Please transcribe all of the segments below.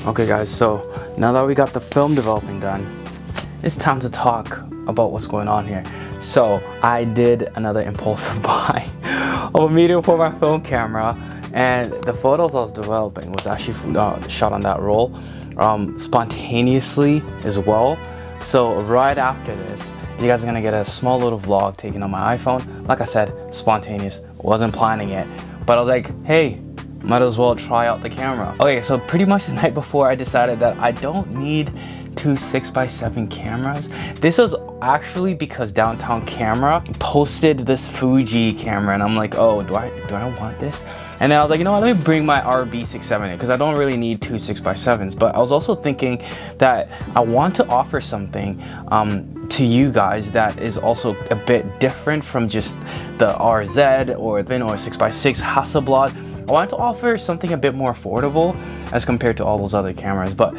Okay guys, so now that we got the film developing done, it's time to talk about what's going on here. So I did another impulsive buy of a medium format film camera, and the photos I was developing was actually shot on that roll spontaneously as well. So right after this, you guys are gonna get a small little vlog taken on my iPhone. Like I said, spontaneous, wasn't planning it, but I was like, hey, might as well try out the camera. Okay, so pretty much the night before, I decided that I don't need two 6x7 cameras. This was actually because Downtown Camera posted this Fuji camera, and I'm like, oh, do I want this? And then I was like, you know what, let me bring my RB67 in, because I don't really need two 6x7s. But I was also thinking that I want to offer something to you guys that is also a bit different from just the RZ or 6x6 Hasselblad. I wanted to offer something a bit more affordable as compared to all those other cameras, but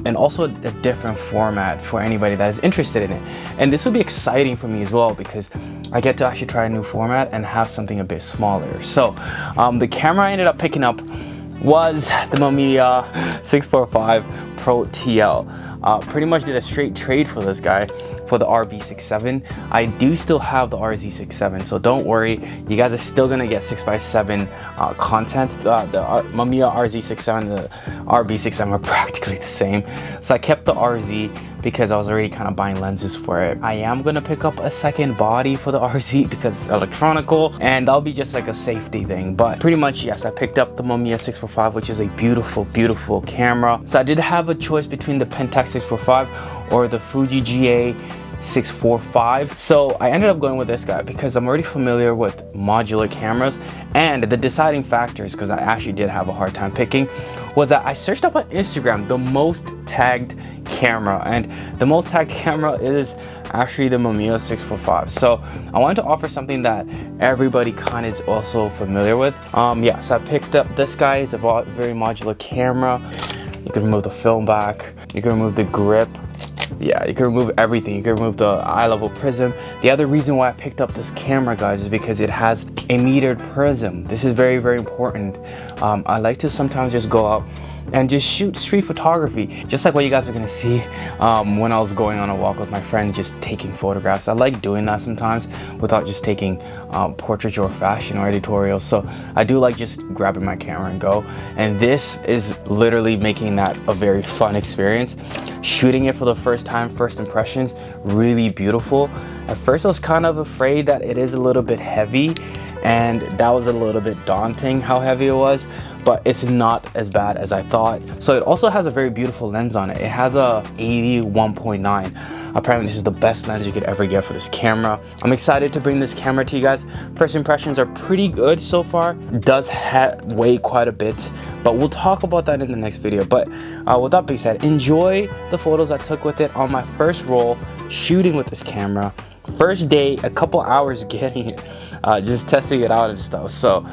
and also a different format for anybody that is interested in it. And this will be exciting for me as well, because I get to actually try a new format and have something a bit smaller. So the camera I ended up picking up was the Mamiya 645 Pro TL. Pretty much did a straight trade for this guy for the RB67. I do still have the RZ67, so don't worry, you guys are still gonna get 6x7 content. The Mamiya RZ67 and the RB67 are practically the same, so I kept the RZ because I was already kind of buying lenses for it. I am gonna pick up a second body for the RZ because it's electronical, and that'll be just like a safety thing. But pretty much, yes, I picked up the Mamiya 645, which is a beautiful, beautiful camera. So I did have a choice between the Pentax 645 or the Fuji GA 645. So I ended up going with this guy because I'm already familiar with modular cameras, and the deciding factors, because I actually did have a hard time picking, was that I searched up on Instagram the most tagged camera, and the most tagged camera is actually the Mamiya 645. So I wanted to offer something that everybody kind of is also familiar with. Yeah, so I picked up this guy. It's a very modular camera. You can remove the film back, you can remove the grip. Yeah, you can remove everything. You can remove the eye level prism. The other reason why I picked up this camera, guys, is because it has a metered prism. This is very, very important. I like to sometimes just go out and just shoot street photography, just like what you guys are gonna see when I was going on a walk with my friends, just taking photographs. I like doing that sometimes without just taking portraiture or fashion or editorials. So I do like just grabbing my camera and go, and this is literally making that a very fun experience. Shooting it for the first time, first impressions, really beautiful. At first I was kind of afraid that it is a little bit heavy, and that was a little bit daunting how heavy it was, but it's not as bad as I thought. So it also has a very beautiful lens on it. It has a 80-1.9. Apparently this is the best lens you could ever get for this camera. I'm excited to bring this camera to you guys. First impressions are pretty good so far. It does weigh quite a bit, but we'll talk about that in the next video. But with that being said, enjoy the photos I took with it on my first roll shooting with this camera. First day, a couple hours getting it, just testing it out and stuff. So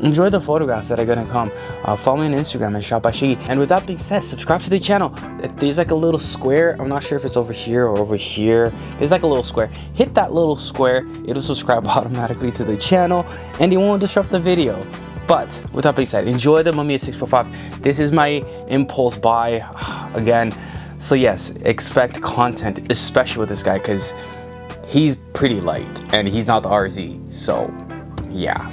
enjoy the photographs that are gonna come. Follow me on Instagram at Shot by Shiggy. And with that being said, subscribe to the channel. There's like a little square. I'm not sure if it's over here or over here. There's like a little square. Hit that little square. It'll subscribe automatically to the channel, and it won't disrupt the video. But with that being said, enjoy the Mamiya 645. This is my impulse buy again. So yes, expect content, especially with this guy, because he's pretty light and he's not the RZ. So yeah.